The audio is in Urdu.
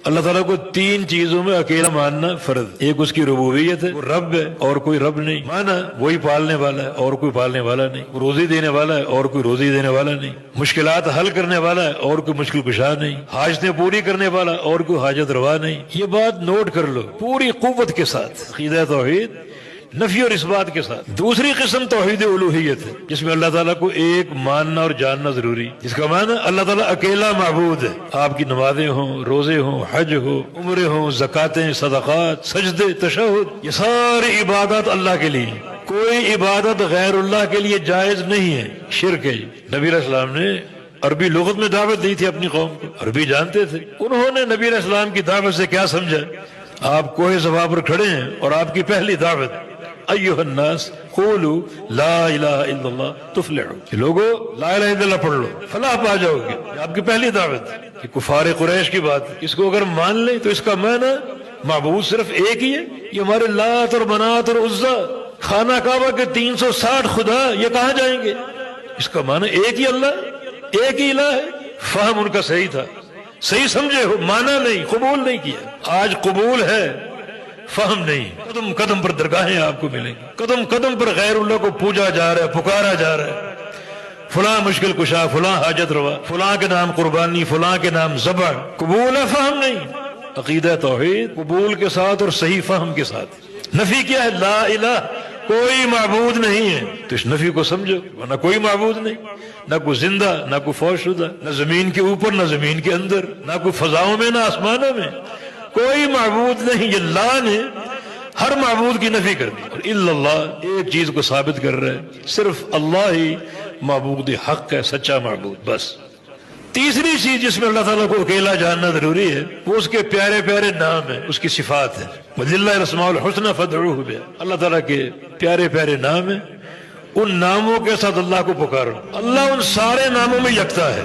اللہ تعالیٰ کو تین چیزوں میں اکیلا ماننا فرض۔ ایک اس کی ربوبیت ہے، وہ رب ہے اور کوئی رب نہیں، مانا وہی پالنے والا ہے اور کوئی پالنے والا نہیں، روزی دینے والا ہے اور کوئی روزی دینے والا نہیں، مشکلات حل کرنے والا ہے اور کوئی مشکل کشا نہیں، حاجتیں پوری کرنے والا اور کوئی حاجت روا نہیں۔ یہ بات نوٹ کر لو پوری قوت کے ساتھ، عقیدہ توحید نفی اور اس بات کے ساتھ۔ دوسری قسم توحید الوہیت ہے، جس میں اللہ تعالیٰ کو ایک ماننا اور جاننا ضروری، جس کا معنی اللہ تعالیٰ اکیلا معبود ہے۔ آپ کی نمازیں ہوں، روزے ہوں، حج ہو، عمرے ہوں، زکاتیں، صدقات، سجدے، تشہد، یہ ساری عبادات اللہ کے لیے، کوئی عبادت غیر اللہ کے لیے جائز نہیں ہے، شرک ہے۔ نبی علیہ السلام نے عربی لغت میں دعوت دی تھی اپنی قوم کو، عربی جانتے تھے۔ انہوں نے نبی علیہ السلام کی دعوت سے کیا سمجھا؟ آپ کوہ صفا پر کھڑے ہیں اور آپ کی پہلی دعوت، ایھا الناس قولوا لا الہ الا اللہ تفلحوا، کہ لوگو لا الہ الا اللہ پڑھ لو فلاح پا جاؤ گے۔ یہ آپ کی پہلی دعوت کہ کفار قریش کی بات، اس کو اگر مان لیں تو اس کا معنی معبود صرف ایک ہی ہے۔ یہ ہمارے لات اور منات اور عزا، خانہ کعبہ کے 360 خدا، یہ کہاں جائیں گے؟ اس کا معنی ایک ہی اللہ، ایک ہی الہ ہے۔ فہم ان کا صحیح تھا، صحیح سمجھے ہو، مانا نہیں، قبول نہیں کیا۔ آج قبول ہے، فہم نہیں۔ قدم قدم پر درگاہیں آپ کو ملیں گی، قدم قدم پر غیر اللہ کو پوجا جا رہا ہے، پکارا جا رہا ہے۔ فلاں مشکل کشا، فلاں حاجت روا، فلاں کے نام قربانی، فلاں کے نام ذبح، قبول ہے، فہم نہیں۔ عقیدہ توحید قبول کے ساتھ اور صحیح فہم کے ساتھ۔ نفی کیا ہے؟ لا الہ، کوئی معبود نہیں ہے، تو اس نفی کو سمجھو، ورنہ کوئی معبود نہیں، نہ کوئی زندہ، نہ کوئی فوت شدہ، نہ زمین کے اوپر، نہ زمین کے اندر، نہ کوئی فضاؤں میں، نہ آسمانوں میں، کوئی معبود نہیں۔ یہ لا نے ہر معبود کی نفی کر دی، اور الا اللہ ایک چیز کو ثابت کر رہا ہے، صرف اللہ ہی معبود حق ہے، سچا معبود، بس۔ تیسری چیز جس میں اللہ تعالیٰ کو اکیلا جاننا ضروری ہے، وہ اس کے پیارے پیارے نام ہیں، اس کی صفات ہیں۔ وَلِلَّهِ الْأَسْمَاءُ الْحُسْنَىٰ فَادْعُوهُ بِهَا، اللہ تعالیٰ کے پیارے پیارے نام ہیں، ان ناموں کے ساتھ اللہ کو پکارو۔ اللہ ان سارے ناموں میں یکتا ہے۔